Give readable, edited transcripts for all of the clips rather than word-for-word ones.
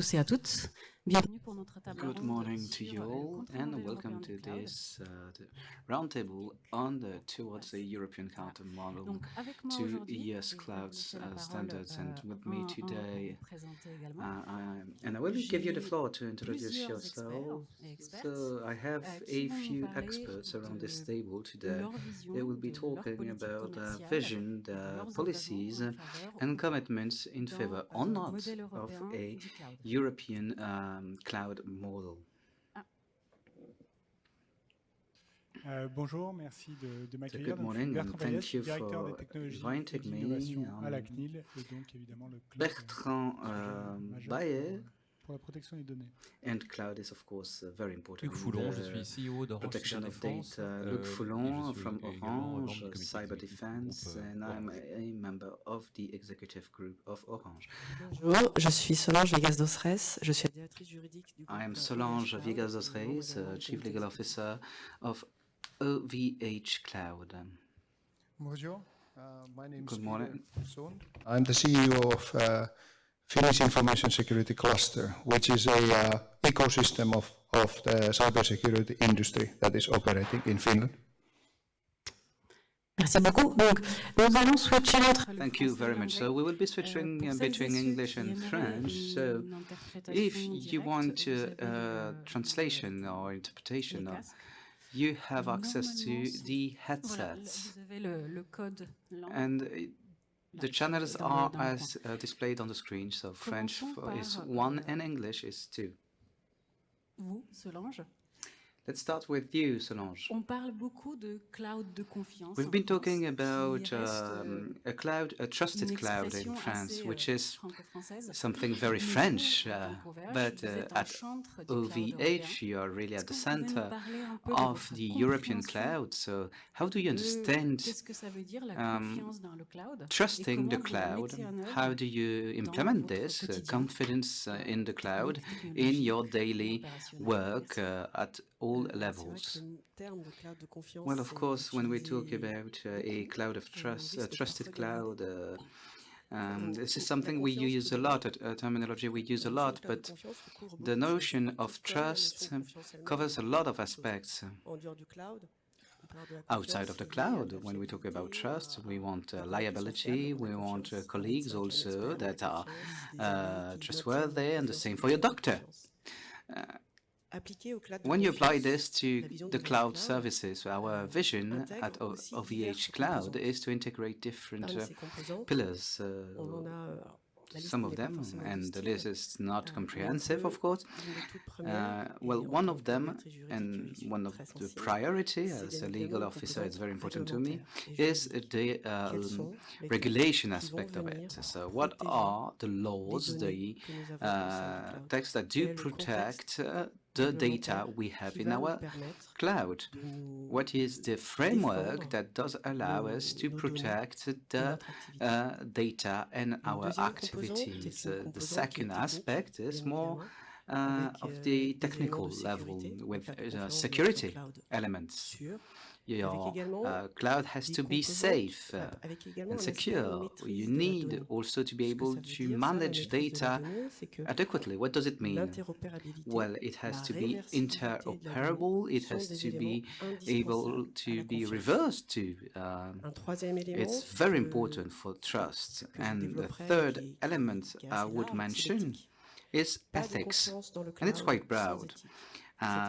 tous et à toutes. Bienvenue pour notre table Good ronde morning to sur you all, le and contre-modèle welcome européen to du cloud. this roundtable on towards the European Cloud model Donc, avec moi to aujourd'hui, US et je vais cloud vous laisser la parole standards. And with me un pour today, vous présenter également. and I will give you the floor to introduce Plusieurs experts yourself. et expertes So I have qui a vont nous few parler experts around this de table today. leur vision, They will be de leur talking politique about commerciale vision, et de the leurs policies, engagements en faveur and commitments in favor or d'un not modèle of européen a du cloud. European cloud model. Bonjour, merci de m'accueillir. Good morning, and thank you directeur des for technologies et inviting d'innovation me. à la CNIL et donc évidemment le cloud Bertrand Baillet, pour la protection des données. and cloud is of course very important. Luc Foulon, je suis CEO d'Orange Protection of Cyberdéfense. data. Luc Foulon et je suis from également membre Orange du comité Cyber exécutif du Defense, groupe and I'm Orange. a member of the executive group of Orange. Bonjour, je suis Solange Viegas-Dosres, je suis la directrice juridique du groupe I am Solange Cloud, Viegas-Dosres, Chief Legal Officer of OVH Cloud. Bonjour, my name is Good morning. I'm the CEO of Finnish Information Security Cluster, which is a ecosystem of the cybersecurity industry that is operating in Finland. Merci beaucoup. Donc, nous allons switcher entre Thank you very much. So we will be switching between English and French. So if you want translation or interpretation, you have access to the headsets. And the channels are as displayed on the screen. So French is 1 and English is 2. Vous, Solange. Let's start with you, Solange. On parle beaucoup de cloud de confiance. We've been talking about a trusted cloud in France, which is something very French, but at OVH, you are really at the center of the European cloud. So how do you understand trusting the cloud? How do you implement this confidence in the cloud in your daily work at all levels? Well, of course, when we talk about a cloud of trust, a trusted cloud, this is something we use a lot, a terminology we use a lot, but the notion of trust covers a lot of aspects. Outside of the cloud, when we talk about trust, we want liability, we want colleagues also that are trustworthy, and the same for your doctor. When you apply this to the cloud services, our vision at OVH Cloud is to integrate different pillars, some of them, and the list is not comprehensive, of course. Well, one of them, and one of the priority as a legal officer, it's very important to me, is the regulation aspect of it. So what are the laws, the texts that do protect the data we have in our cloud? What is the framework that does allow us to protect the data and our activities? The second aspect is more of the technical level with security elements. Your cloud has to be safe and secure. You need also to be able to manage data adequately. What does it mean? Well, it has to be interoperable. It has to be able to be reversed to. It's very important for trust. And the third element I would mention is ethics, and it's quite broad.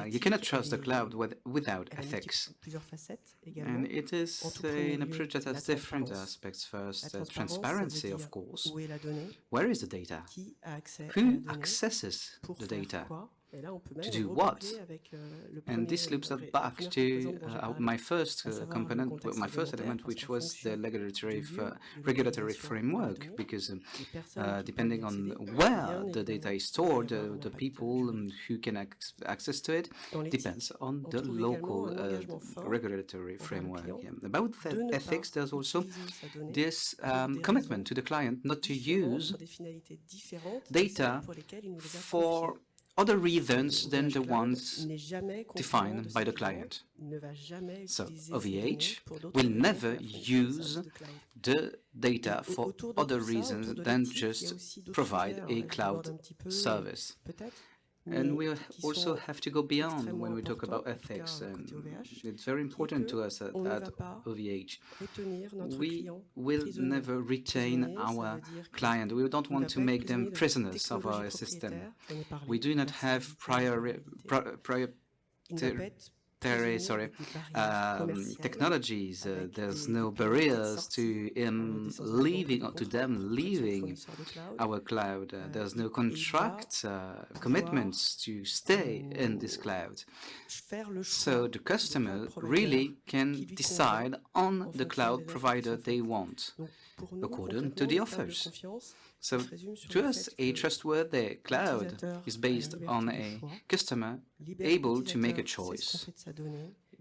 You cannot trust the cloud without ethics. And it is an approach that has different aspects. First, transparency, of course. Where is the data? Who accesses the data? To do what? And this loops us back to my first component, my first element, which was the regulatory framework, because depending on where the data is stored, the people who can access to it depends on the local regulatory framework. About the ethics, there's also this commitment to the client not to use data for other reasons than the ones defined by the client. So OVH will never use the data for other reasons than just provide a cloud service. And we also have to go beyond when we talk about ethics. And it's very important to us at OVH. We will never retain our client. We don't want to make them prisoners of our system. We do not have technologies. There's no barriers to them leaving our cloud. There's no contract commitments to stay in this cloud. So the customer really can decide on the cloud provider they want according to the offers. So to us, a trustworthy cloud is based on a customer able to make a choice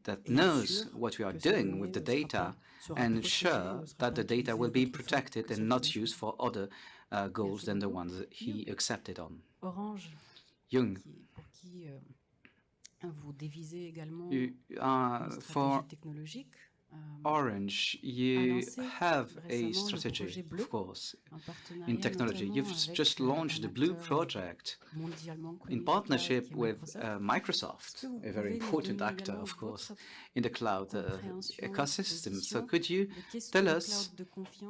that knows what we are doing with the data and ensure that the data will be protected and not used for other goals than the ones he accepted on. Young, for Orange, you have a strategy, of course, in technology. You've just launched the Blue project in partnership with Microsoft, a very important actor, of course, in the cloud ecosystem. So could you tell us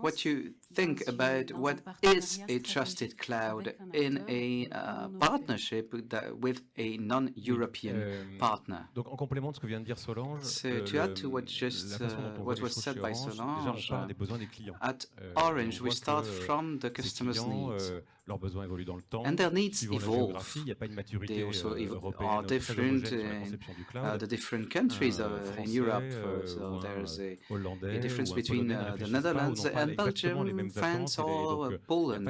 what you think about what is a trusted cloud in a partnership with a non-European partner? So to add to what was said by Solange, at Orange we start from the customer's needs. And their needs evolve. They also are different in the different countries in Europe. So there's a difference between the Netherlands and Belgium, France or Poland.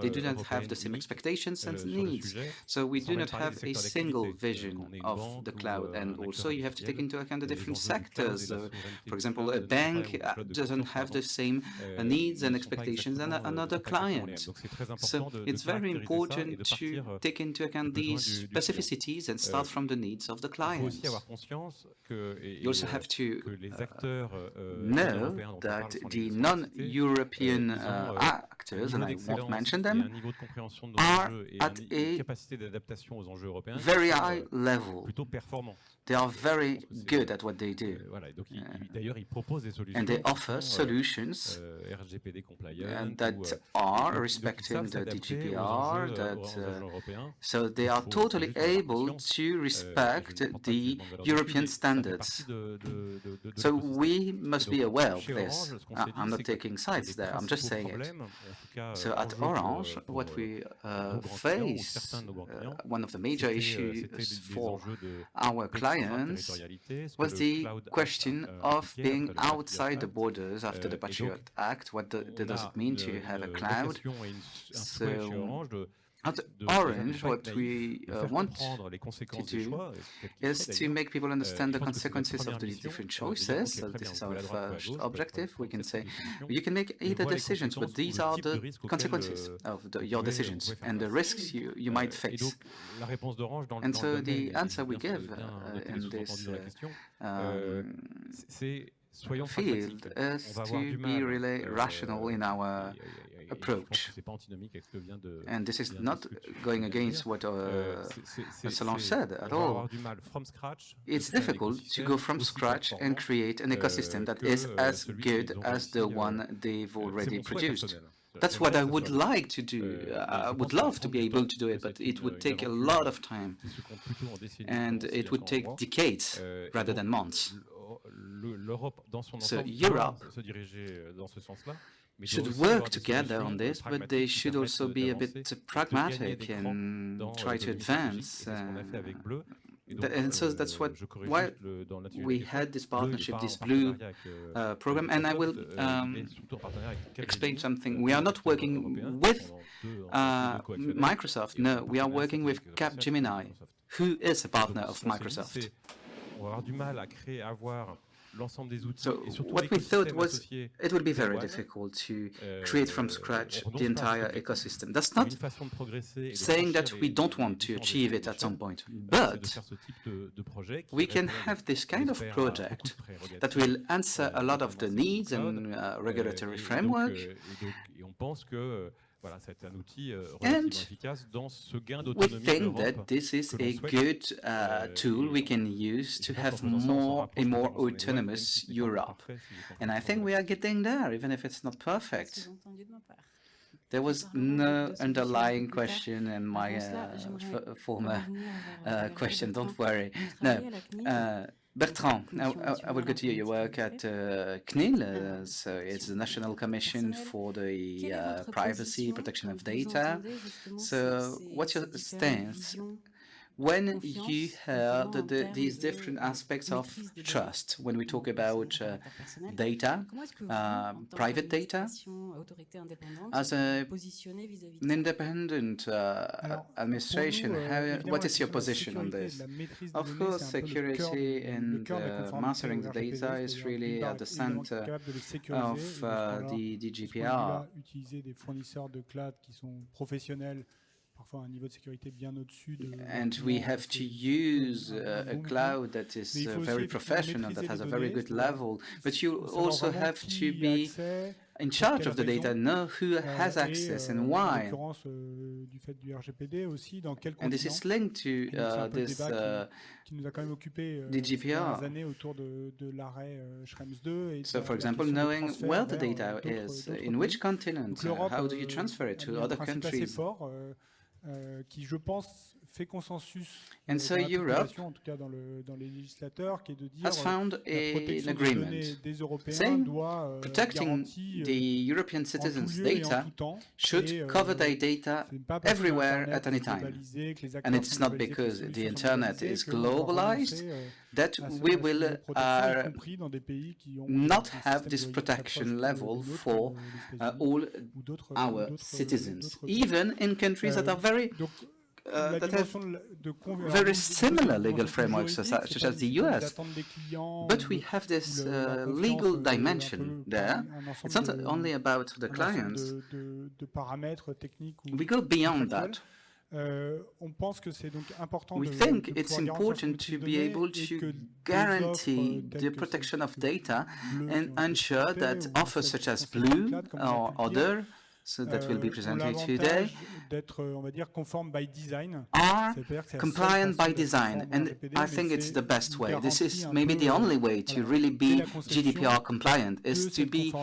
They do not have the same expectations and needs. So we do not have a single vision of the cloud. And also you have to take into account the different sectors. For example, a bank doesn't have the same needs and expectations as another client. So it's very important to take into account these specificities and start from the needs of the client. You also have to know that the non-European actors, and I won't mention them, are at a very high level. They are very good at what they do. And they offer solutions that are respecting the GDPR, so they are totally able to respect the European standards. So we must be aware of this. I'm not taking sides there, I'm just saying it. So at Orange, what we face, one of the major issues for our clients was the question of being outside the borders after the Patriot Act. What does it mean to have a cloud? So at Orange, what we want to do is to make people understand the consequences of the different choices. So this is our first objective. We can say, you can make either decisions, but these are the consequences of your decisions and the risks you might face. And so the answer we give in this field is to be really rational in our approach. And this is not going against what Solange said at all. It's difficult to go from scratch and create an ecosystem that is as good as the one they've already produced. That's what I would like to do. I would love to be able to do it, but it would take a lot of time. And it would take decades rather than months. So Europe should work together on this, but they should also be a bit pragmatic and try to advance. And so that's why we had this partnership, this Blue program. And I will explain something. We are not working with Microsoft. No, we are working with Capgemini, who is a partner of Microsoft. l'ensemble des outils So et surtout what we thought l'écosystème was associé it would be des very douanes, difficult to create from scratch on the renonce pas à cet entire objectif. ecosystem. That's Mais not une façon de progresser et de saying franchir that we don't want to différentes achieve it at some échelles, point, c'est de but faire ce type de projet qui we can répondent, have this on kind of espère, à beaucoup de project prérogatives, that will answer a lot of notamment the celles du needs cloud. and regulatory Et framework. on pense que voilà, c'est un outil And relativement efficace dans ce gain we d'autonomie de think l'Europe that this is que l'on a souhaite. good tool we can use Je to pense have qu'en faisant ça, on s'en more rapproche and more complètement sur les douanes, même autonomous si ce n'est pas encore Europe. parfait, si j'ai compris And I votre think we are rédaction. getting there, even if it's not perfect. Sous-entendu de ma part. There was no underlying question in my former question, don't worry. No, Bertrand, I will go to you. You work at CNIL, so it's the National Commission for the Privacy, Protection of Data. So what's your stance when you heard these different aspects of trust, when we talk about data, private data, as an independent administration, what is your position on this? Of course, security and mastering the data is really at the center of the GDPR. Utiliser des fournisseurs de cloud qui sont professionnels, parfois à un niveau de sécurité bien au-dessus de... And we have to use a cloud that is very professional, that has a very good level, but you also have to be in charge of the data, know who has access and why. Du fait du RGPD aussi, dans quel And this is linked to this qui nous a quand même occupé GDPR. ces années autour de l'arrêt Schrems 2. Et so, for example, knowing where the data is, in which continent, how do you transfer it to other countries? Qui, je pense, fait consensus And so Europe en tout cas dans les législateurs, qui est de dire has found an agreement des Européens saying doit protecting the European citizens' data should cover their data everywhere at any time. And it's not because the internet is globalized that we will not have this protection level for all our citizens, even in countries that are very that have very similar legal frameworks such as the US. But we have this legal dimension there. It's not only about the clients. We go beyond that. We think it's important to be able to guarantee the protection of data and ensure that offers such as Blue or other, so that will be presented today, are compliant by design, and I think it's the best way. This is maybe the only way to really be GDPR compliant, is to be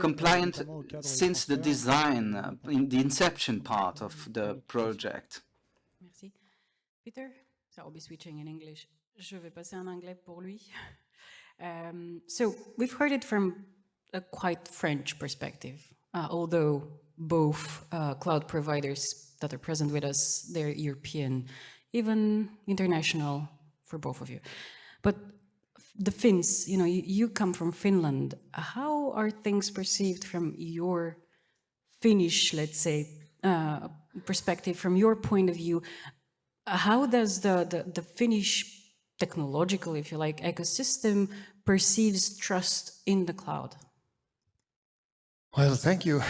compliant since the design, in the inception part of the project. Merci. Peter? So I'll be switching in English. Je vais passer en anglais pour lui. So we've heard it from a quite French perspective, although both cloud providers that are present with us, they're European, even international for both of you. But the Finns, you know, you come from Finland. How are things perceived from your Finnish, let's say, perspective, from your point of view? How does the Finnish technological, if you like, ecosystem perceives trust in the cloud? Well, thank you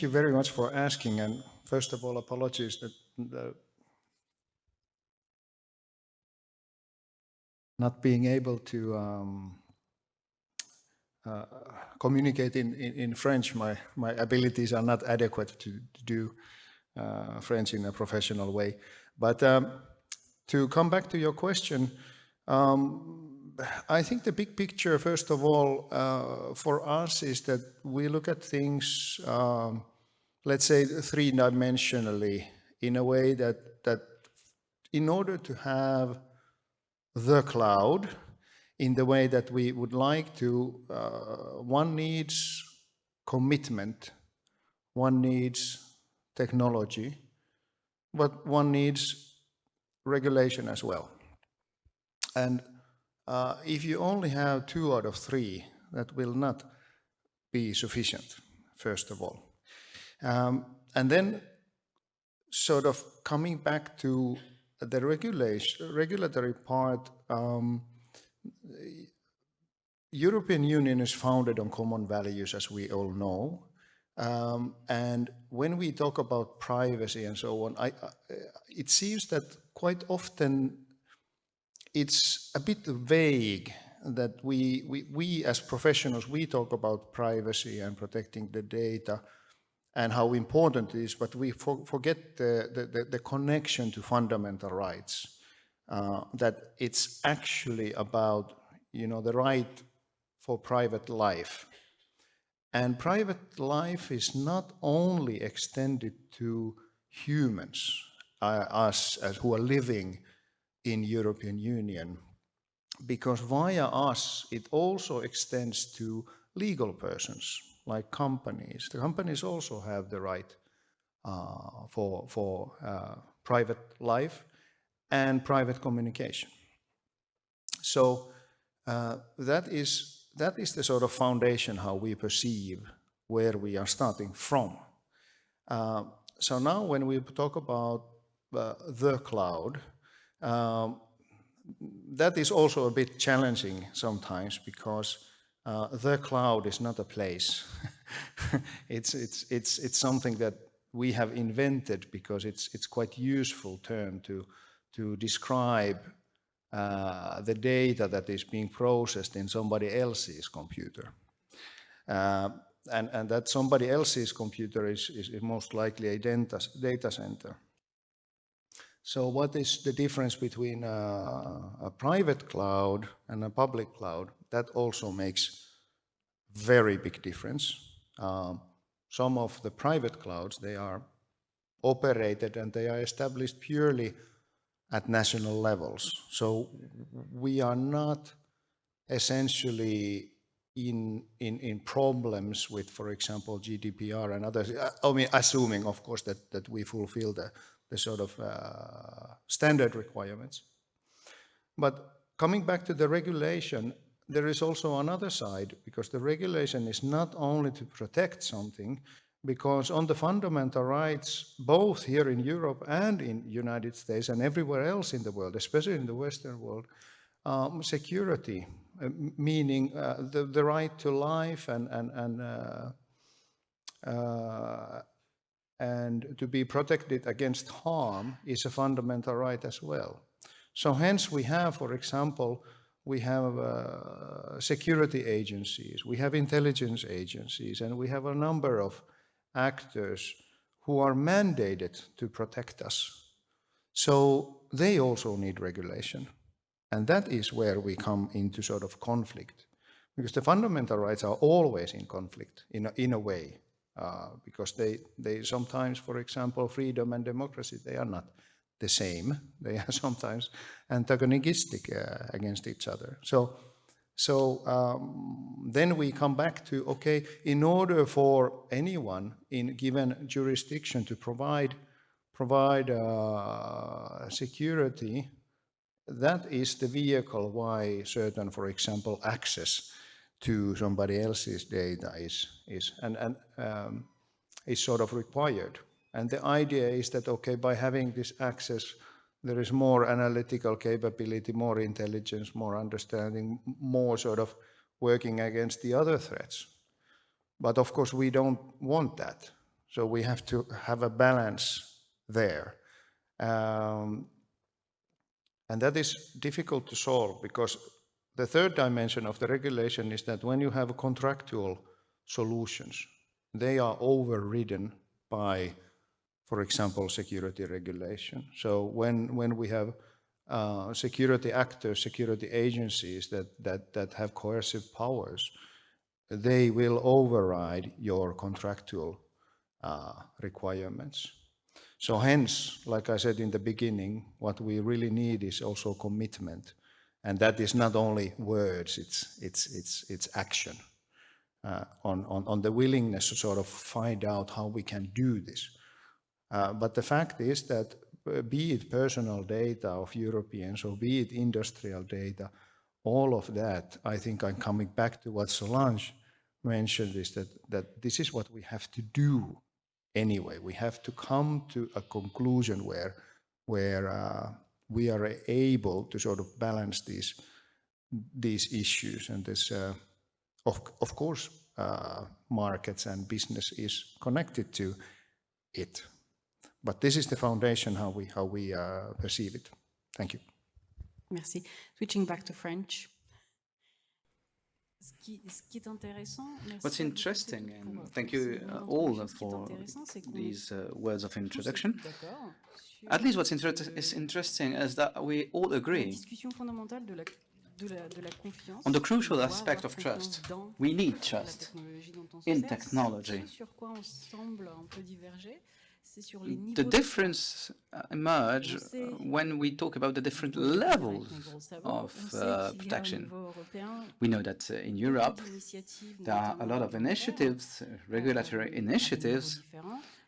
very much for asking. And first of all, apologies that not being able to communicate in French. My abilities are not adequate to do French in a professional way. But to come back to your question, I think the big picture, first of all, for us is that we look at things, let's say, three-dimensionally, in a way that in order to have the cloud in the way that we would like to, one needs commitment, one needs technology, but one needs regulation as well. And if you only have 2 out of 3, that will not be sufficient, first of all. And then sort of coming back to the regulatory part, European Union is founded on common values, as we all know. And when we talk about privacy and so on, it seems that quite often it's a bit vague that we as professionals, we talk about privacy and protecting the data and how important it is, but we forget the connection to fundamental rights, that it's actually about, you know, the right for private life. And private life is not only extended to humans, us as who are living in European Union, because via us it also extends to legal persons like companies. The companies also have the right for private life and private communication. So that is the sort of foundation how we perceive where we are starting from. So now when we talk about the cloud, that is also a bit challenging sometimes, because the cloud is not a place. It's something that we have invented because it's quite useful term to describe the data that is being processed in somebody else's computer. And that somebody else's computer is most likely a data center. So what is the difference between a private cloud and a public cloud? That also makes very big difference. Some of the private clouds, they are operated and they are established purely at national levels. So we are not essentially in problems with, for example, GDPR and others. I mean, assuming, of course, that we fulfill the sort of standard requirements. But coming back to the regulation, there is also another side, because the regulation is not only to protect something, because on the fundamental rights, both here in Europe and in United States and everywhere else in the world, especially in the Western world, security, meaning the right to life and to be protected against harm is a fundamental right as well. So hence we have, for example, we have security agencies, we have intelligence agencies, and we have a number of actors who are mandated to protect us. So they also need regulation. And that is where we come into sort of conflict, because the fundamental rights are always in conflict in a way, because they sometimes, for example, freedom and democracy, they are not the same. They are sometimes antagonistic against each other. So then we come back to, okay, in order for anyone in given jurisdiction to provide security, that is the vehicle why certain, for example, access to somebody else's data is sort of required. And the idea is that, okay, by having this access, there is more analytical capability, more intelligence, more understanding, more sort of working against the other threats. But of course, we don't want that. So we have to have a balance there. And that is difficult to solve, because the third dimension of the regulation is that when you have contractual solutions, they are overridden by, for example, security regulation. So when we have security actors, security agencies that have coercive powers, they will override your contractual requirements. So hence, like I said in the beginning, what we really need is also commitment. And that is not only words, it's action on the willingness to sort of find out how we can do this. But the fact is that be it personal data of Europeans or be it industrial data, all of that, I think I'm coming back to what Solange mentioned, is that this is what we have to do anyway. We have to come to a conclusion where we are able to sort of balance these these issues, and this, of course, markets and business is connected to it. But this is the foundation how we perceive it. Thank you. Merci. Switching back to French. What's interesting, and thank you all for these words of introduction. At least what's interesting is that we all agree on the crucial aspect of trust. We need trust in technology. The difference emerge when we talk about the different levels of protection. We know that in Europe there are a lot of initiatives, regulatory initiatives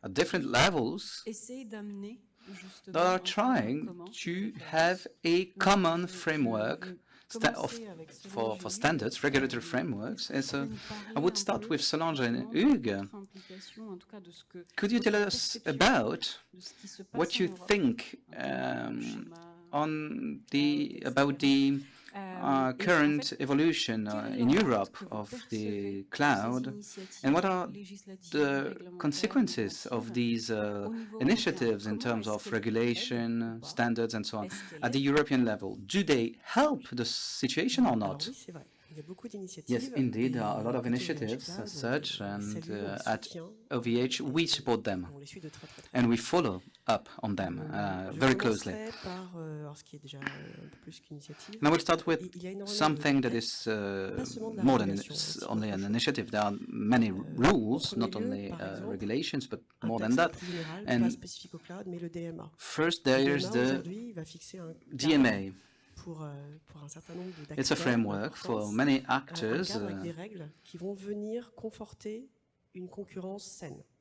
at different levels that are trying to have a common framework for standards, regulatory frameworks. I would start with Solange and Hugues. Could you tell us about what you think about the current evolution in Europe of the cloud, and what are the consequences of these initiatives in terms of regulation, standards, and so on at the European level? Do they help the situation or not? Yes, indeed, there are a lot of initiatives as such, and at OVH we support them and we follow up on them very closely. Now we'll start with something that is more than only an initiative. There are many rules, not only regulations, but more than that. And first there is the DMA. It's a framework for many actors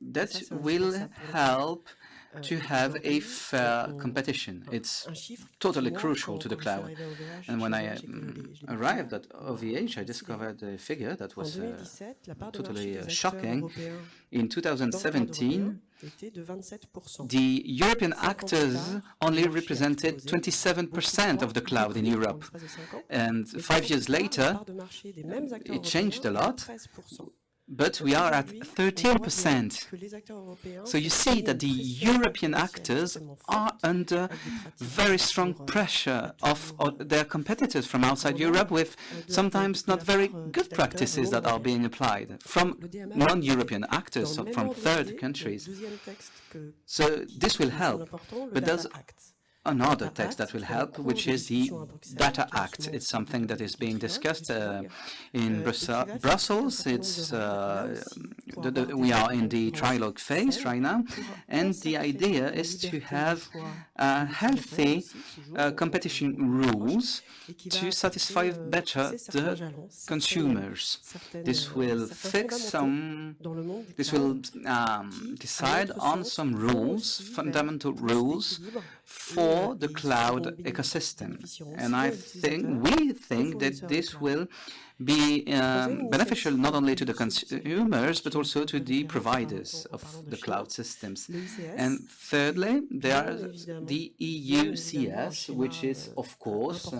that will help to have a fair competition. It's totally crucial to the cloud. And when I arrived at OVH, I discovered a figure that was totally shocking. In 2017, the European actors only represented 27% of the cloud in Europe. And 5 years later, it changed a lot. But we are at 13%. So you see that the European actors are under very strong pressure of their competitors from outside Europe, with sometimes not very good practices that are being applied from non-European actors, so from third countries. So this will help, but there's another text that will help, which is the Data Act. It's something that is being discussed in Brussels. We are in the trilogue phase right now, and the idea is to have healthy competition rules to satisfy better the consumers. This will decide on some rules, fundamental rules for the cloud ecosystem. And we think that this will be beneficial not only to the consumers, but also to the providers of the cloud systems. And thirdly, there's the EUCS, which is, of course,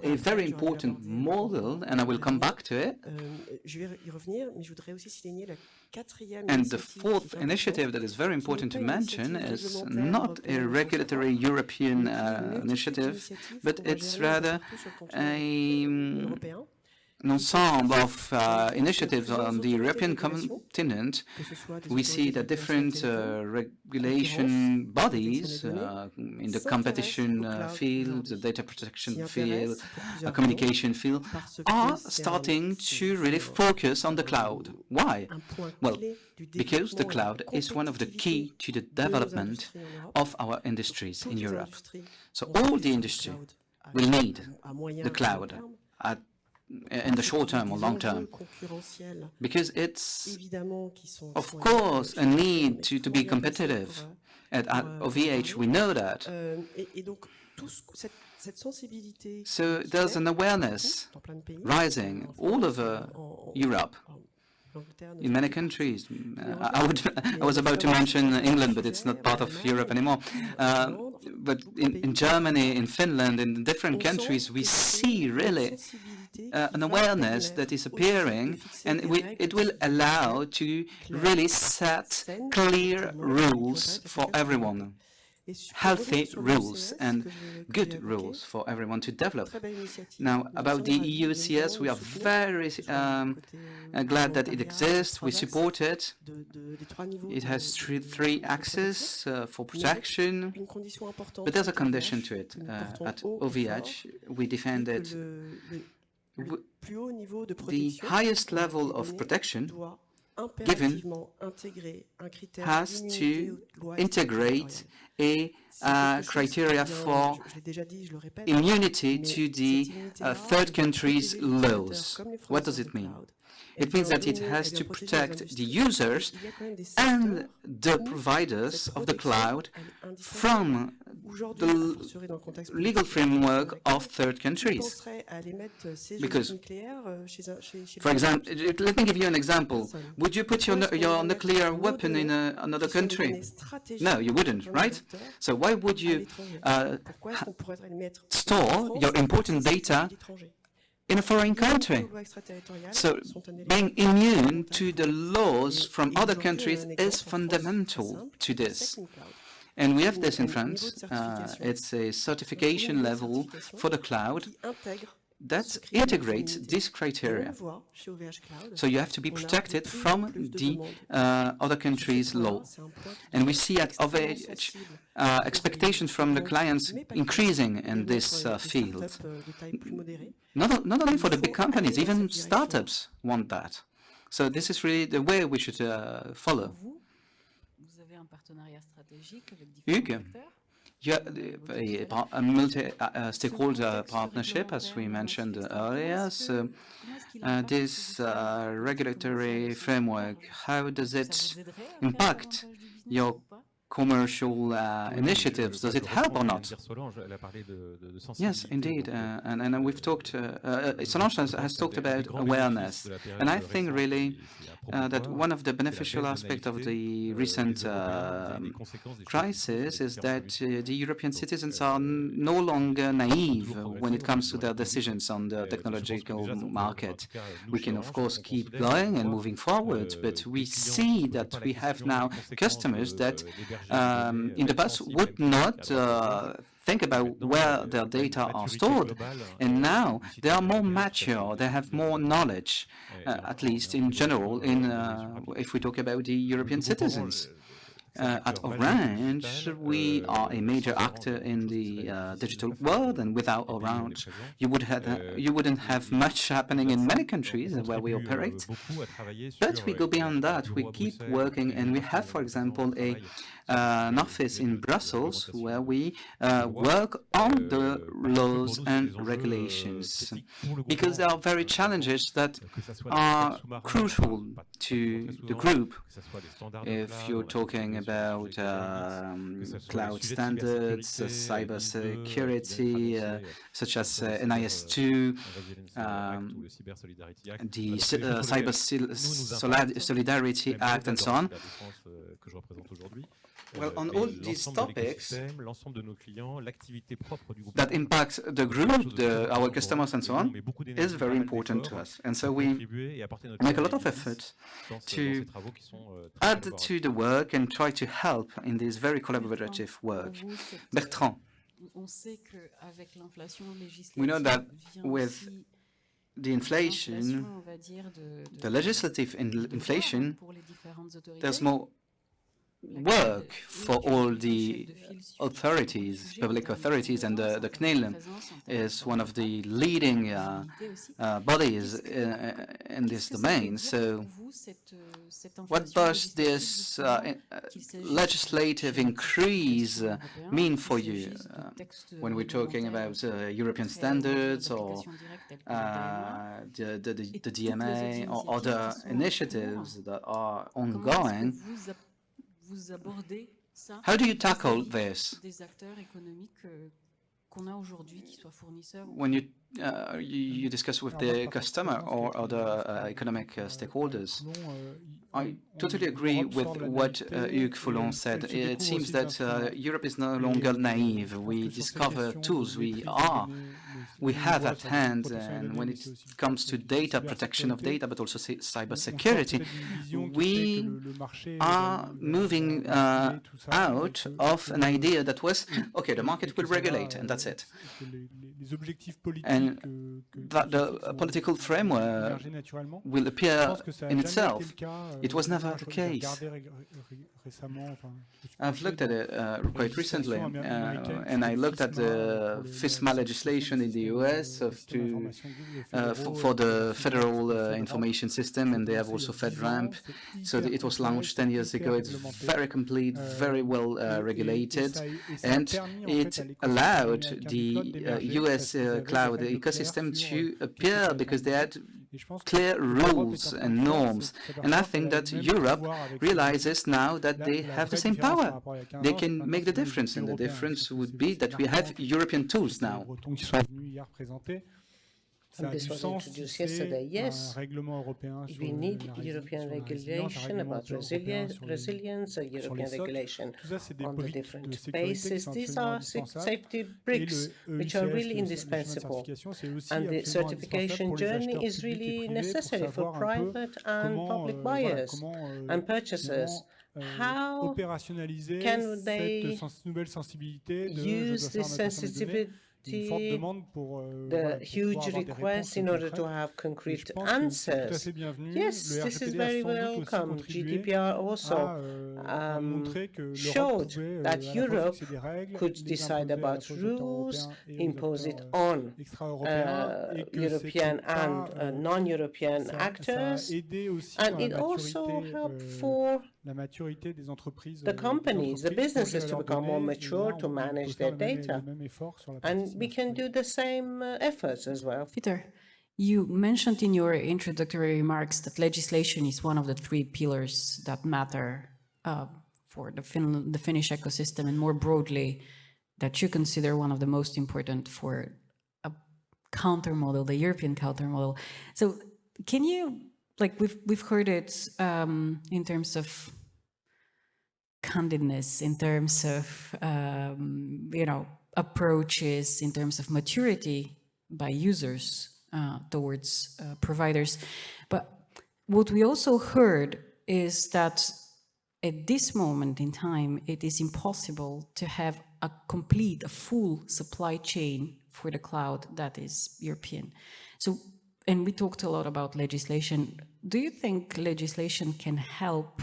a very important model, and I will come back to it. And the fourth initiative that is very important to mention is not a regulatory European initiative, but it's rather an ensemble of initiatives on the European continent. We see that different regulation bodies in the competition field, the data protection field, communication field, are starting to really focus on the cloud. Why? Well, because the cloud is one of the key to the development of our industries in Europe. So all the industry will need the cloud in the short term or long term, because it's, of course, a need to be competitive. At OVH, we know that. So there's an awareness rising all over Europe in many countries. I was about to mention England, but it's not part of Europe anymore. But in Germany, in Finland, in different countries, we see really an awareness that is appearing, and it will allow to really set clear rules for everyone. Healthy rules and good rules for everyone to develop. Now, about the EUCS, we are very glad that it exists. We support it. It has three axes for protection, but there's a condition to it. At OVH, we defended the highest level of protection given has to integrate a criteria for immunity to the third country's laws. What does it mean? It means that it has to protect the users and the providers of the cloud from the legal framework of third countries. Because, for example, let me give you an example. Would you put your nuclear weapon in another country? No, you wouldn't, right? So why would you store your important data in a foreign country? So being immune to the laws from other countries is fundamental to this. And we have this in France. It's a certification level for the cloud that integrates this criteria. So you have to be protected from the other countries' law. And we see at OVH expectations from the clients increasing in this field. Not only for the big companies, even startups want that. So this is really the way we should follow. Hugues, you have a multi-stakeholder partnership, as we mentioned earlier. So this regulatory framework, how does it impact your commercial initiatives? Does it help or not? Yes, indeed. And we've talked, Solange has talked about awareness. And I think really that one of the beneficial aspects of the recent crisis is that the European citizens are no longer naive when it comes to their decisions on the technological market. We can, of course, keep going and moving forward, but we see that we have now customers that in the past would not think about where their data are stored, and now they are more mature, they have more knowledge, at least in general, if we talk about the European citizens. At Orange, we are a major actor in the digital world, and without Orange, you wouldn't have much happening in many countries where we operate. But we go beyond that. We keep working, and we have, for example, an office in Brussels where we work on the laws and regulations, because there are very challenges that are crucial to the group. If you're talking about cloud standards, cyber security, such as NIS2, the Cyber Solidarity Act, and so on. Well, on all these topics that impact the group, our customers and so on, is very important to us. And so we make a lot of effort to add to the work and try to help in this very collaborative work. Bertrand, we know that with the inflation, the legislative inflation, there's more work for all the authorities, public authorities, and the CNIL is one of the leading bodies in this domain. So what does this legislative increase mean for you when we're talking about European standards or the DMA or other initiatives that are ongoing? How do you tackle this? qu'on a aujourd'hui qui soit fournisseur. When you discuss with the customer or other economic stakeholders, I totally agree with what Hugues Foulon said. It seems that Europe is no longer naive. We discover tools we have at hand, and when it comes to data, protection of data, but also cybersecurity, we are moving out of an idea that was, okay, the market will regulate, and that's it. And that the political framework will appear in itself. It was never the case. I've looked at it quite recently, and I looked at the FISMA legislation in the US for the Federal Information System, and they have also FedRAMP. So it was launched 10 years ago. It's very complete, very well regulated, and it allowed the US cloud ecosystem to appear because they had clear rules and norms. And I think that Europe realizes now that they have the same power. They can make the difference, and the difference would be that we have European tools now. This was introduced yesterday. Yes, we need European regulation about resilience, a European regulation on the different bases. These are safety bricks which are really indispensable. And the certification journey is really necessary for private and public buyers and purchasers. How can they use this sensitivity, the huge request, in order to have concrete answers? Yes, this is very welcome. GDPR also showed that Europe could decide about rules, impose it on European and non-European actors, and it also helped for the companies, the businesses, to become more mature, to manage their data. And we can do the same efforts as well. Peter, you mentioned in your introductory remarks that legislation is one of the 3 pillars that matter for the Finnish ecosystem, and more broadly, that you consider one of the most important for a counter model, the European counter model. So can you, like we've heard it in terms of candidness, in terms of, approaches, in terms of maturity by users towards providers. But what we also heard is that at this moment in time, it is impossible to have a full supply chain for the cloud that is European. So, and we talked a lot about legislation. Do you think legislation can help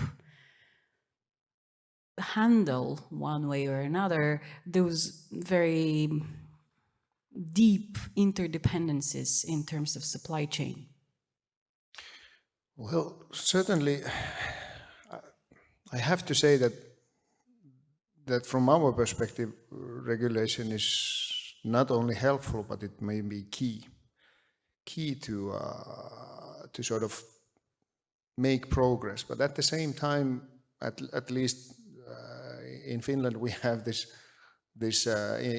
handle one way or another those very deep interdependencies in terms of supply chain? Well, certainly, I have to say that from our perspective, regulation is not only helpful, but it may be key to sort of make progress. But at the same time, at least in Finland, we have this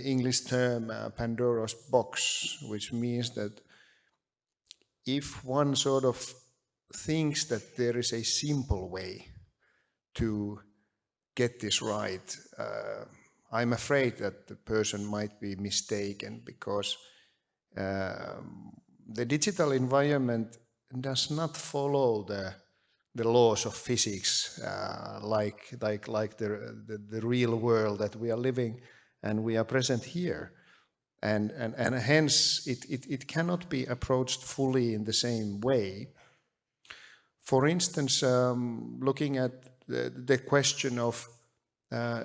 English term, Pandora's box, which means that if one sort of thinks that there is a simple way to get this right, I'm afraid that the person might be mistaken, because the digital environment does not follow the laws of physics like the real world that we are living and we are present here, and hence it cannot be approached fully in the same way. For instance, looking at the question of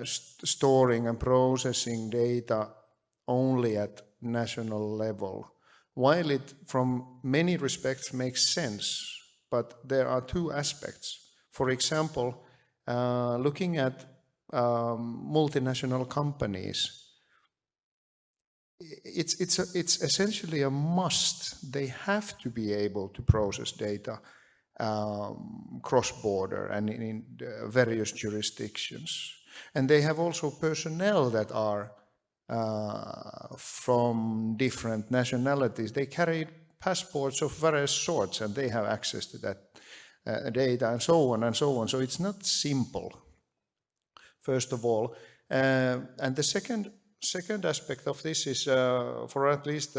storing and processing data only at national level, while it from many respects makes sense, but there are 2 aspects. For example, looking at multinational companies, it's essentially a must. They have to be able to process data cross-border and in various jurisdictions. And they have also personnel that are from different nationalities, they carry passports of various sorts, and they have access to that data and so on and so on. So it's not simple, first of all. And the second aspect of this is, for at least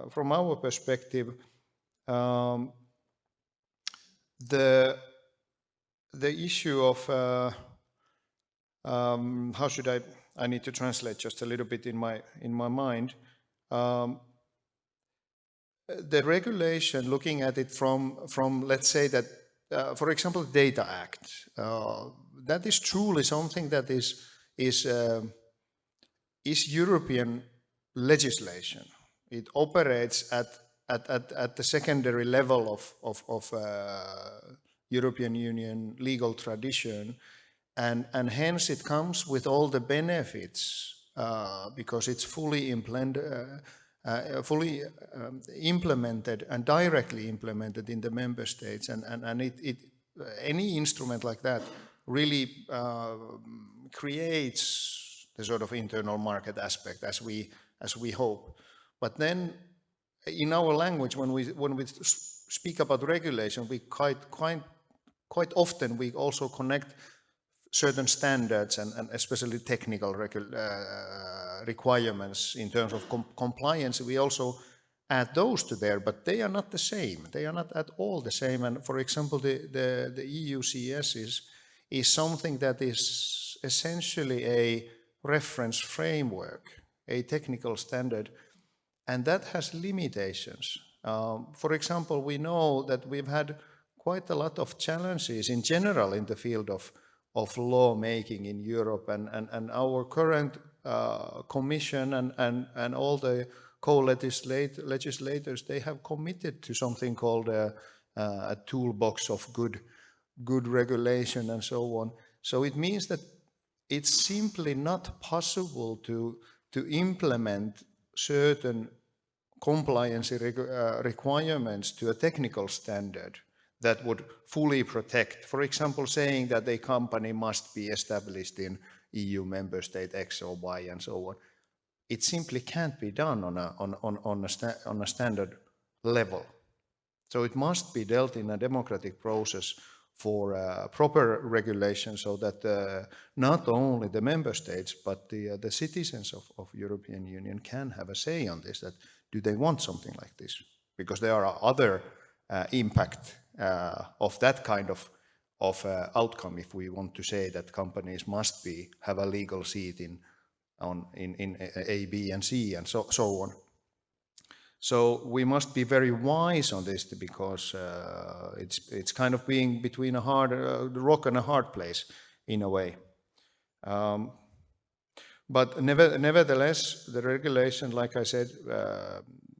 from our perspective, the issue of how should I need to translate just a little bit in my mind. The regulation, looking at it from let's say that, for example, the Data Act, that is truly something that is European legislation. It operates at the secondary level of European Union legal tradition, and hence it comes with all the benefits because it's fully implemented and directly implemented in the member states, and any instrument like that really creates the sort of internal market aspect as we hope. But then in our language, when we speak about regulation, we quite often we also connect certain standards and especially technical requirements in terms of compliance. We also add those to there, but they are not the same. They are not at all the same. And for example, the EU CS is something that is essentially a reference framework, a technical standard, and that has limitations. For example, we know that we've had quite a lot of challenges in general in the field of lawmaking in Europe, and our current commission and all the co-legislators, they have committed to something called a toolbox of good regulation and so on. So it means that it's simply not possible to implement certain compliance requirements to a technical standard that would fully protect, for example, saying that a company must be established in EU member state X or Y and so on. It simply can't be done on a standard level. So it must be dealt in a democratic process for proper regulation, so that not only the member states but the citizens of European Union can have a say on this. That do they want something like this? Because there are other impact of that kind of outcome if we want to say that companies must have a legal seat in A, B, and C, and so on. So we must be very wise on this, because it's kind of being between a rock and a hard place in a way. But nevertheless, the regulation, like I said,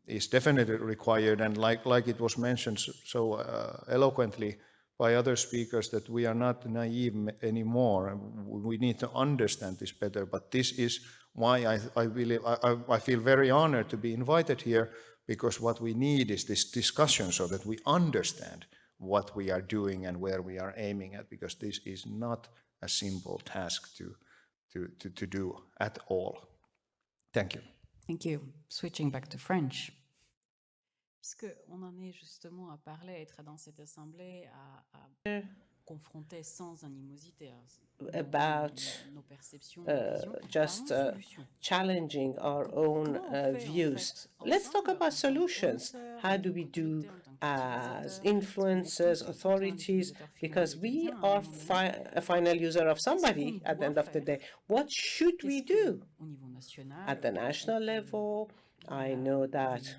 is definitely required, and like it was mentioned so eloquently by other speakers, that we are not naive anymore. We need to understand this better. But this is why I feel very honored to be invited here, because what we need is this discussion so that we understand what we are doing and where we are aiming at, because this is not a simple task to do at all. Thank you. Thank you. Switching back to French. Puisqu'on en est justement à parler, à être dans cette assemblée, à confronter sans animosité about just challenging our own views. Let's talk about solutions. How do we do as influencers, authorities, because we are a final user of somebody at the end of the day. What should we do at the national level? I know that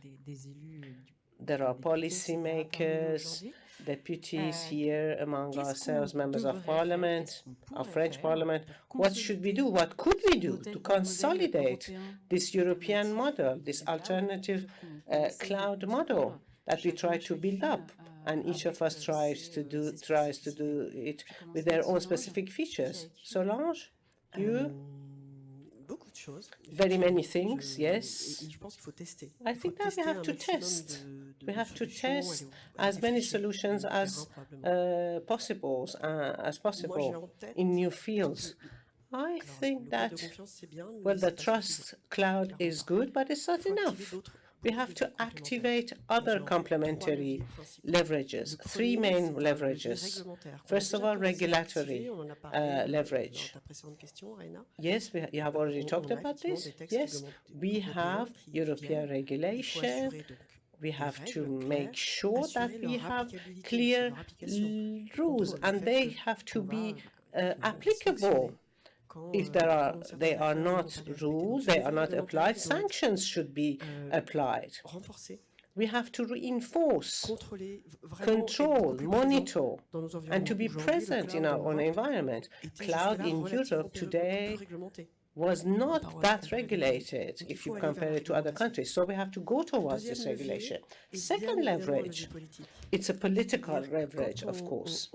there are policymakers, deputies here among ourselves, members of parliament, of French parliament. What should we do? What could we do to consolidate this European model, this alternative cloud model that we try to build up? And each of us tries to do it with their own specific features. Solange, you? Very many things, yes. I think that we have to test. We have to test as many solutions as possible in new fields. I think that, well, the trust cloud is good, but it's not enough. We have to activate other complementary leverages, three main leverages. First of all, regulatory leverage. Yes, you have already talked about this. Yes, we have European regulation. We have to make sure that we have clear rules, and they have to be applicable. If they are not ruled, they are not applied, sanctions should be applied. We have to reinforce, control, monitor, and to be present in our own environment. Cloud in Europe today was not that regulated if you compare it to other countries. So we have to go towards this regulation. Second leverage, it's a political leverage, of course.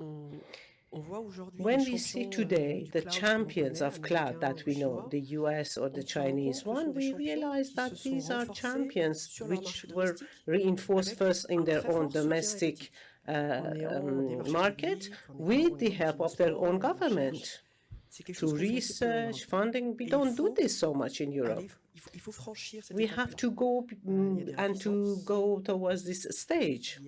When we see today the champions of cloud that we know, the US or the Chinese one, we realize that these are champions which were reinforced first in their own domestic market with the help of their own government. Through research, funding, we don't do this so much in Europe. We have to go and to go towards this stage.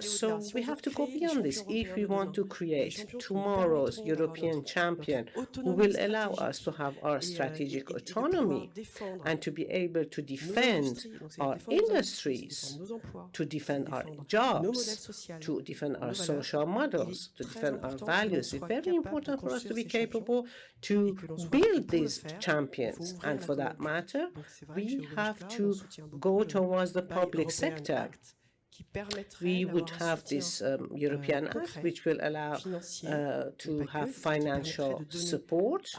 So we have to go beyond this if we want to create tomorrow's European champion who will allow us to have our strategic autonomy and to be able to defend our industries, to defend our jobs, to defend our social models, to defend our values. It's very important for us to be capable to build these champions. And for that matter, we have to go towards the public sector. We would have this European Act, which will allow to have financial support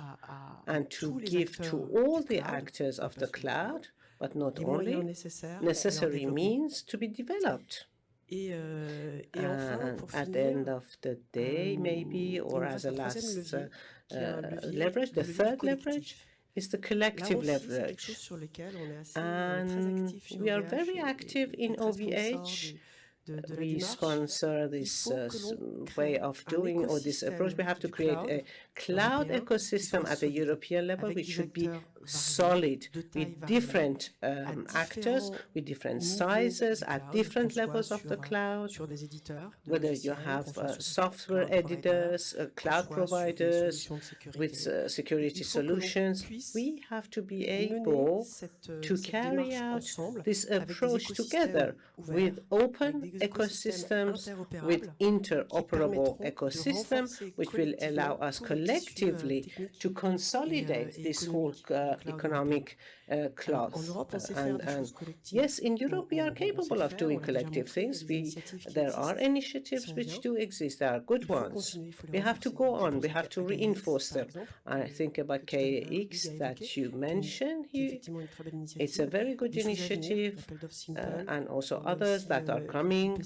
and to give to all the actors of the cloud, but not only, necessary means to be developed. And at the end of the day, maybe, or as a last leverage, the third leverage is the collective leverage. And we are very active in OVH. We sponsor this way of doing or this approach. We have to create a cloud ecosystem at the European level, which should be solid with different actors, with different sizes, at different levels of the cloud, whether you have software editors, cloud providers with security solutions. We have to be able to carry out this approach together with open ecosystems, with interoperable ecosystems, which will allow us collectively to consolidate this whole economic cloth. And yes, in Europe we are capable of doing collective things. There are initiatives which do exist. There are good ones. We have to go on. We have to reinforce them. I think about KX that you mentioned here. It's a very good initiative, and also others that are coming.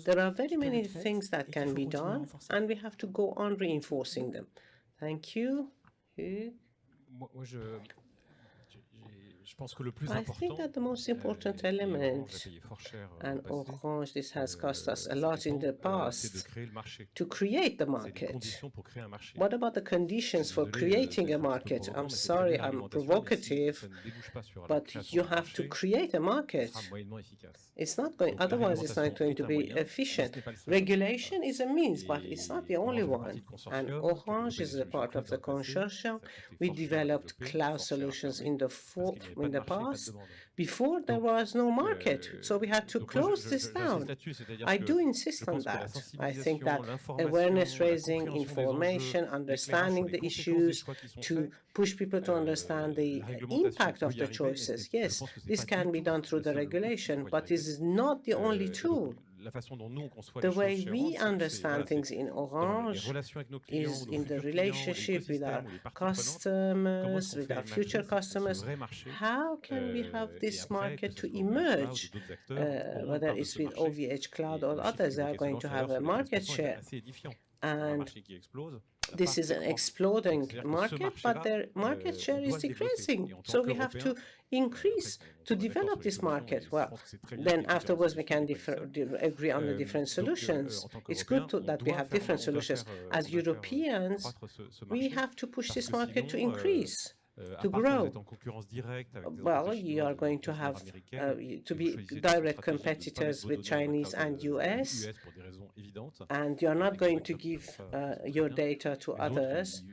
There are very many things that can be done, and we have to go on reinforcing them. Thank you. I think that the most important element, and Orange, this has cost us a lot in the past, to create the market. What about the conditions for creating a market? I'm sorry, I'm provocative, but you have to create a market. It's not going, otherwise it's not going to be efficient. Regulation is a means, but it's not the only one. And Orange is a part of the consortium. We developed cloud solutions in the past. Before, there was no market, so we had to close this down. I do insist on that. I think that awareness raising, information, understanding the issues, to push people to understand the impact of the choices. Yes, this can be done through the regulation, but this is not the only tool. The way we understand things in Orange is in the relationship with our customers, with our future customers. How can we have this market to emerge? Whether it's with OVH Cloud or others, they are going to have a market share. And this is an exploding market, but their market share is decreasing. So we have to increase to develop this market. Well, then afterwards we can agree on the different solutions. It's good that we have different solutions. As Europeans, we have to push this market to increase, to grow. Well, you are going to have to be direct competitors with Chinese and US, and you are not going to give your data to others.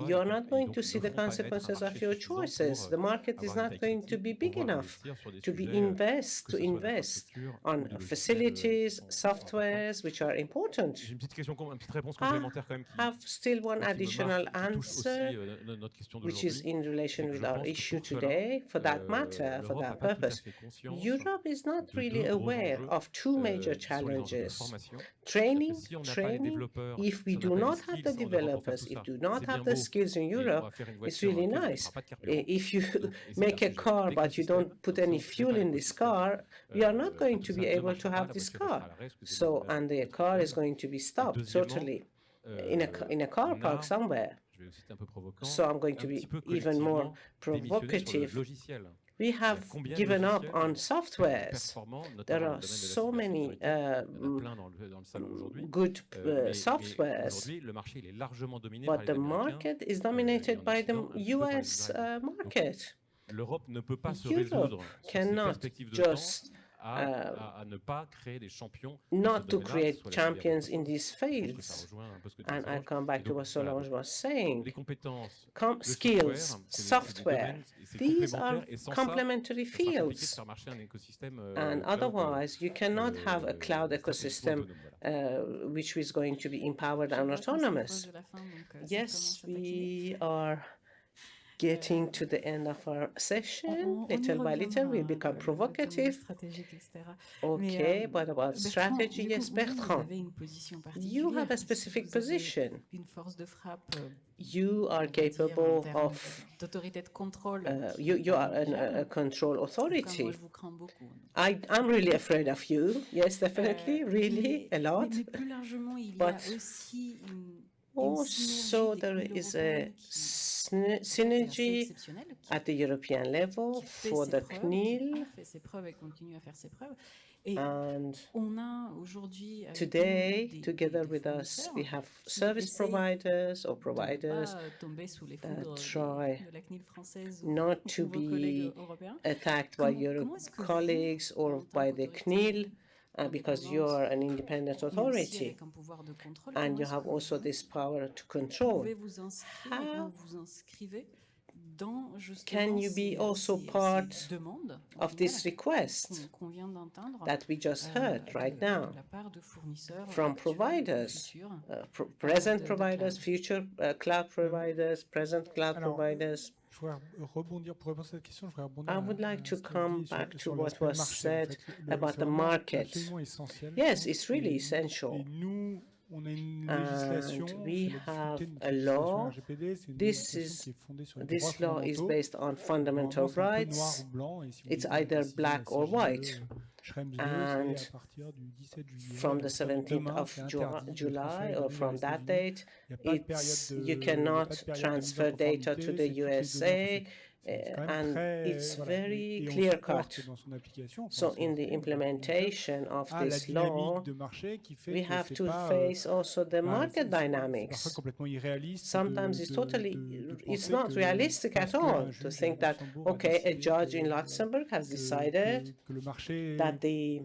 You are not going to see the consequences of your choices. The market is not going to be big enough to invest on facilities, softwares, which are important. I have still one additional answer, which is in relation with our issue today. For that matter, for that purpose, Europe is not really aware of two major challenges. Training. If we do not have the developers, if we do not have the skills in Europe, it's really nice. If you make a car but you don't put any fuel in this car, we are not going to be able to have this car. So, and the car is going to be stopped totally in a car park somewhere. So I'm going to be even more provocative. We have given up on softwares. There are so many good softwares, but the market is dominated by the US market. Europe cannot just not to create champions in these fields. And I come back to what Solange was saying. Skills, software, these are complementary fields. And otherwise, you cannot have a cloud ecosystem which is going to be empowered and autonomous. Yes, we are getting to the end of our session. Little by little, we become provocative. Okay, what about strategy? Yes, Bertrand, you have a specific position. You are capable of, you are a control authority. I'm really afraid of you. Yes, definitely, really, a lot. But also there is a synergy at the European level for the CNIL. And today, together with us, we have service providers or providers that try not to be attacked by your colleagues or by the CNIL, because you are an independent authority and you have also this power to control. How can you be also part of this request that we just heard right now from providers, present providers, future cloud providers, present cloud providers? I would like to come back to what was said about the market. Yes, it's really essential. And we have a law. This law is based on fundamental rights. It's either black or white. And from the 17th of July or from that date, you cannot transfer data to the USA, and it's very clear-cut. So in the implementation of this law, we have to face also the market dynamics. Sometimes it's not realistic at all to think that, okay, a judge in Luxembourg has decided that the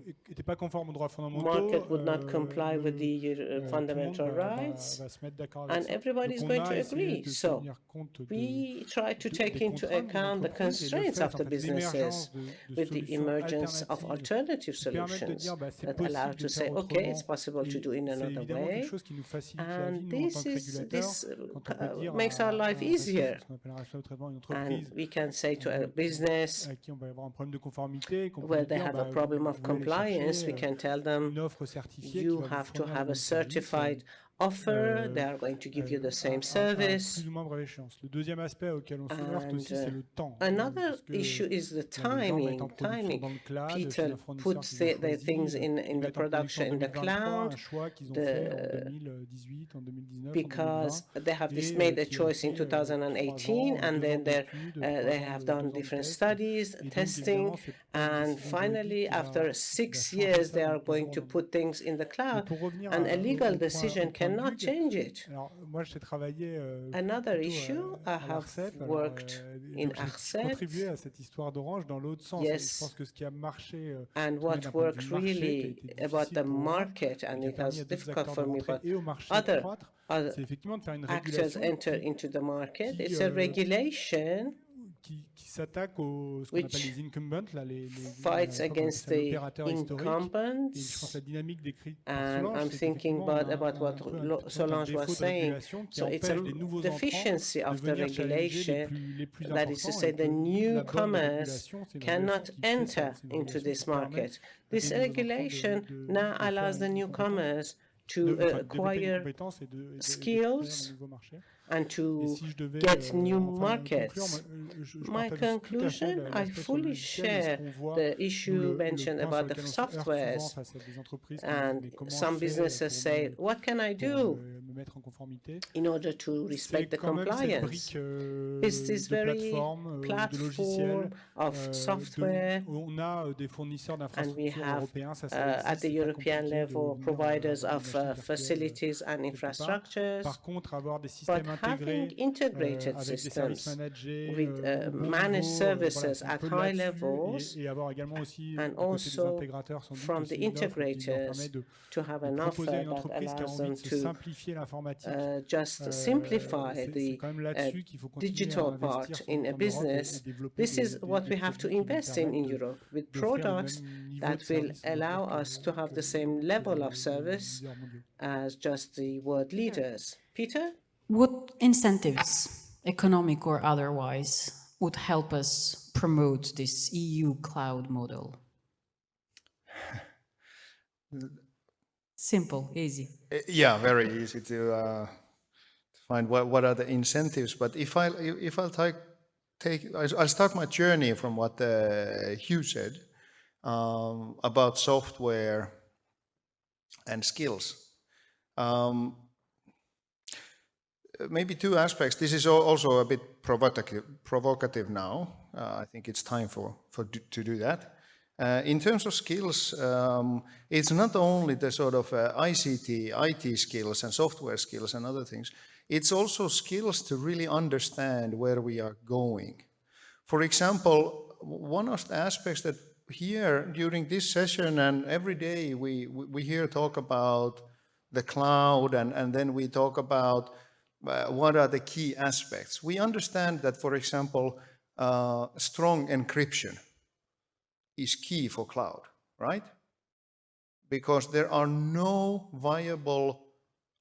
market would not comply with the fundamental rights, and everybody is going to agree. So we try to take into account the constraints of the businesses with the emergence of alternative solutions that allow to say, okay, it's possible to do in another way, and this makes our life easier. And we can say to a business where they have a problem of compliance, we can tell them, you have to have a certified offer, they are going to give you the same service. Plus ou moins brève échéance. Le deuxième aspect auquel on se heurte aussi, c'est le temps. Another issue is the timing. People put their things in the production in the cloud because they have made a choice in 2018, and then they have done different studies, testing, and finally, after 6 years, they are going to put things in the cloud, and a legal decision cannot change it. Another issue, I have worked in ARCEP. Yes, and what worked really about the market, and it was difficult for me, but other actors enter into the market. It's a regulation which fights against the incumbents, and I'm thinking about what Solange was saying. So it's a deficiency of the regulation, that is to say the newcomers cannot enter into this market. This regulation now allows the newcomers to acquire skills and to get new markets. My conclusion, I fully share the issue mentioned about the softwares, and some businesses say, what can I do in order to respect the compliance? Is this very platform of software, and we have at the European level providers of facilities and infrastructures, but having integrated systems with managed services at high levels, and also from the integrators to have an offer that allows them to just simplify the digital part in a business. This is what we have to invest in Europe, with products that will allow us to have the same level of service as just the world leaders. Peter? What incentives, economic or otherwise, would help us promote this EU cloud model? Simple, easy. Yeah, very easy to find what are the incentives. But if I'll I'll start my journey from what Hugh said about software and skills. Maybe two aspects. This is also a bit provocative now. I think it's time to do that. In terms of skills, it's not only the sort of ICT, IT skills and software skills and other things. It's also skills to really understand where we are going. For example, one of the aspects that here during this session and every day we hear talk about the cloud, and then we talk about what are the key aspects. We understand that, for example, strong encryption is key for cloud, right? Because there are no viable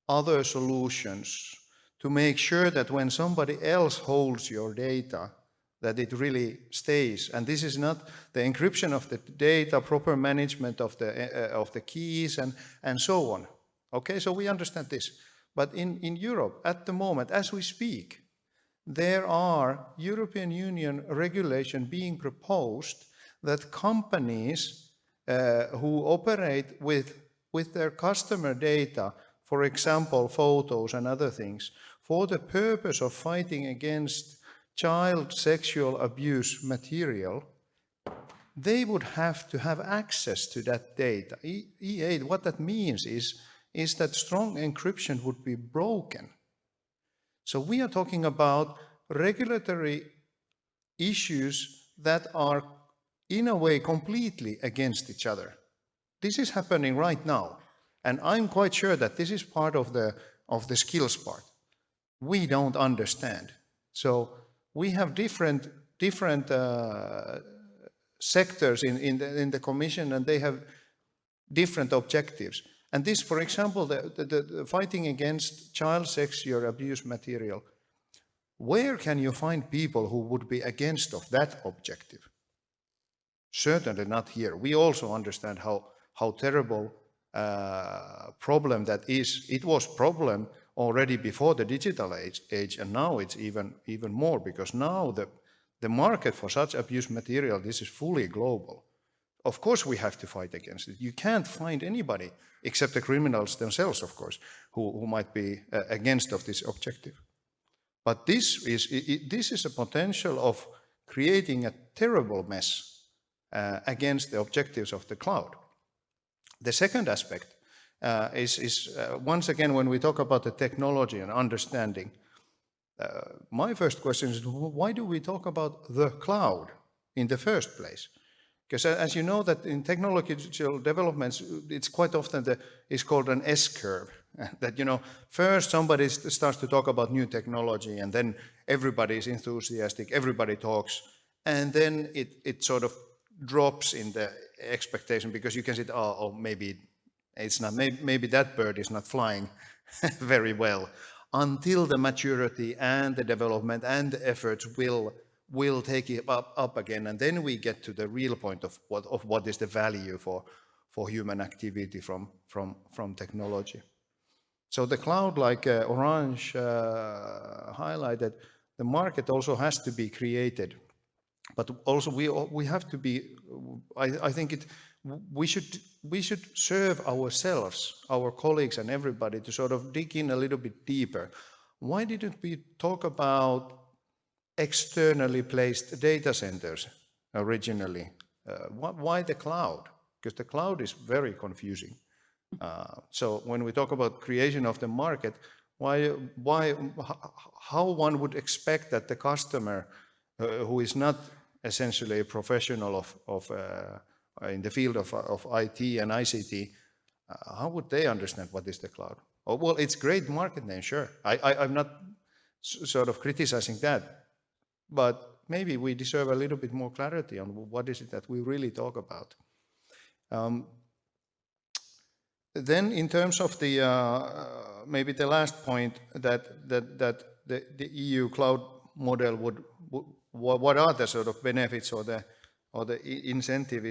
other solutions to make sure that when somebody else holds your data, that it really stays. And this is not the encryption of the data, proper management of the keys, and so on. Okay, so we understand this. But in Europe, at the moment, as we speak, there are European Union regulation being proposed that companies who operate with their customer data, for example, photos and other things, for the purpose of fighting against child sexual abuse material, they would have to have access to that data. E8, what that means is that strong encryption would be broken. So we are talking about regulatory issues that are in a way completely against each other. This is happening right now, and I'm quite sure that this is part of the skills part. We don't understand. So we have different sectors in the Commission, and they have different objectives. And this, for example, the fighting against child sexual abuse material, where can you find people who would be against of that objective? Certainly not here. We also understand how terrible problem that it was problem already before the digital age, and now it's even more, because now the market for such abuse material, this is fully global. Of course, we have to fight against it. You can't find anybody, except the criminals themselves, of course, who might be against of this objective. But this is a potential of creating a terrible mess against the objectives of the cloud. The second aspect is once again, when we talk about the technology and understanding, my first question is, why do we talk about the cloud in the first place? Because as you know, that in technological developments, it's quite often it's called an S-curve. That, you know, first somebody starts to talk about new technology, and then everybody is enthusiastic, everybody talks, and then it sort of drops in the expectation, because you can say, oh maybe it's not, maybe that bird is not flying very well, until the maturity and the development and the efforts will take it up again, and then we get to the real point of what is the value for human activity from technology. So the cloud, like Orange highlighted, the market also has to be created, but also we have to be. I think we should serve ourselves, our colleagues, and everybody to sort of dig in a little bit deeper. Why didn't we talk about externally placed data centers originally? Why the cloud? Because the cloud is very confusing. So when we talk about creation of the market, how one would expect that the customer, who is not essentially a professional in the field of IT and ICT, how would they understand what is the cloud? Oh, well, it's great market name, sure. I'm not sort of criticizing that, but maybe we deserve a little bit more clarity on what is it that we really talk about. Then, in terms of the maybe the last point, that the EU cloud model would what are the sort of benefits or the incentive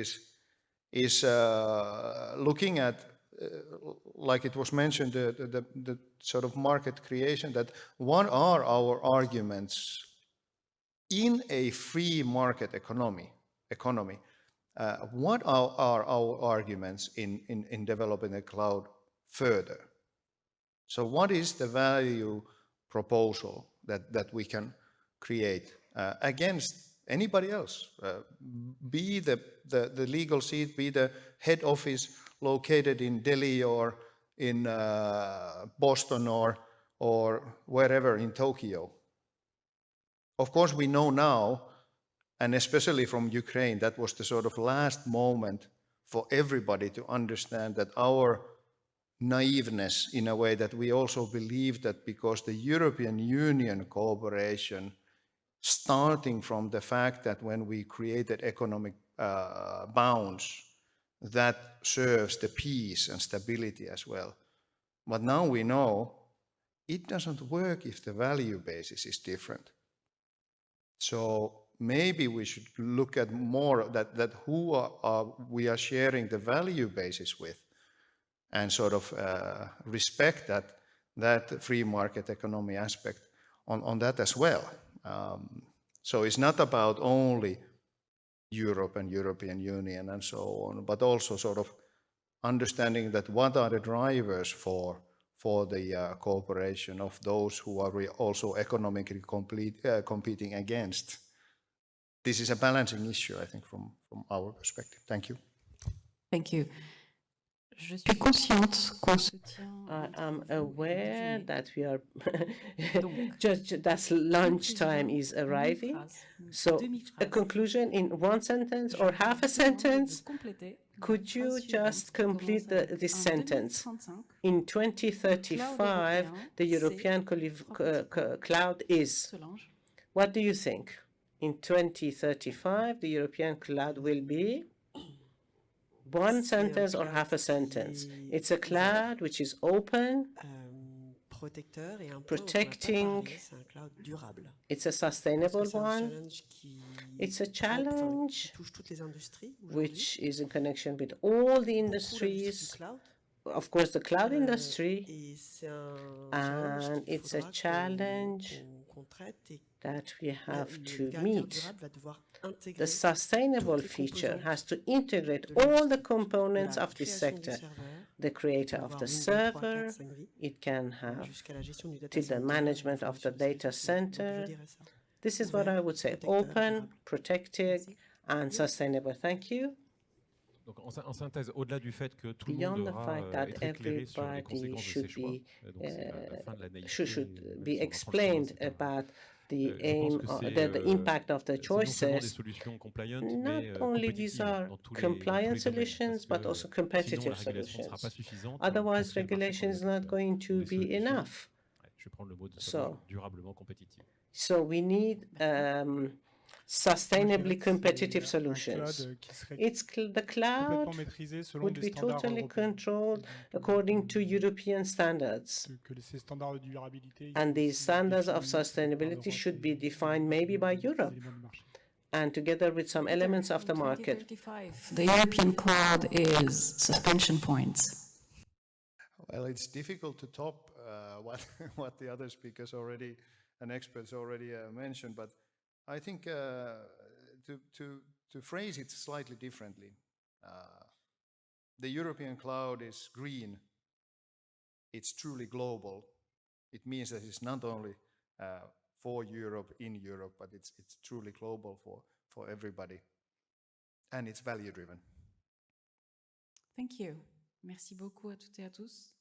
is looking at, like it was mentioned, the sort of market creation. That what are our arguments in a free market economy? What are our arguments in developing the cloud further? So what is the value proposal that we can create against anybody else? Be the legal seat, be the head office located in Delhi or in Boston or wherever in Tokyo. Of course, we know now, and especially from Ukraine, that was the sort of last moment for everybody to understand that our naiveness, in a way, that we also believe that because the European Union cooperation, starting from the fact that when we created economic bounds, that serves the peace and stability as well. But now we know it doesn't work if the value basis is different. So maybe we should look at more that who we are sharing the value basis with, and sort of respect that free market economy aspect on that as well. So it's not about only Europe and European Union and so on, but also sort of understanding that what are the drivers for the cooperation of those who are also economically competing against. This is a balancing issue, I think, from our perspective. Thank you. Thank you. I am aware that we are just that lunchtime is arriving. So a conclusion in one sentence or half a sentence. Could you just complete this sentence? In 2035, the European cloud is. What do you think? In 2035, the European cloud will be. One sentence or half a sentence. It's a cloud which is open, protecting. It's a sustainable one. It's a challenge which is in connection with all the industries. of course, the cloud industry, and it's a challenge that we have to meet. The sustainable feature has to integrate all the components of this sector. The creator of the server, it can have till the management of the data center. This is what I would say: open, protected, and sustainable. Thank you. Donc, en synthèse, au-delà du fait que tout le Beyond monde the devra fact that être éclairé sur les everybody conséquences de should ses choix, be donc c'est la fin de la naïveté, should même be si on apprend le explained chinois, etc. about the Je pense aim, que the impact of the c'est non seulement des choices. solutions compliant, Not mais only these compétitives are dans tous les compliant domaines, solutions, parce but que also sinon la competitive régulation ne sera solutions. pas suffisante Otherwise, pour créer le marché regulation qu'on is veut, not going to des be solutions, enough. je vais prendre le mot de So, durablement compétitive. So we need sustainably competitive solutions. The cloud would be totally controlled according to European standards. And these standards of sustainability should be defined maybe by Europe and together with some elements of the market. The European cloud is suspension points. Well, it's difficult to top what the other speakers already and experts already mentioned, but I think to phrase it slightly differently, the European cloud is green. It's truly global. It means that it's not only for Europe, in Europe, but it's truly global for everybody, and it's value driven. Thank you. Merci beaucoup à toutes et à tous.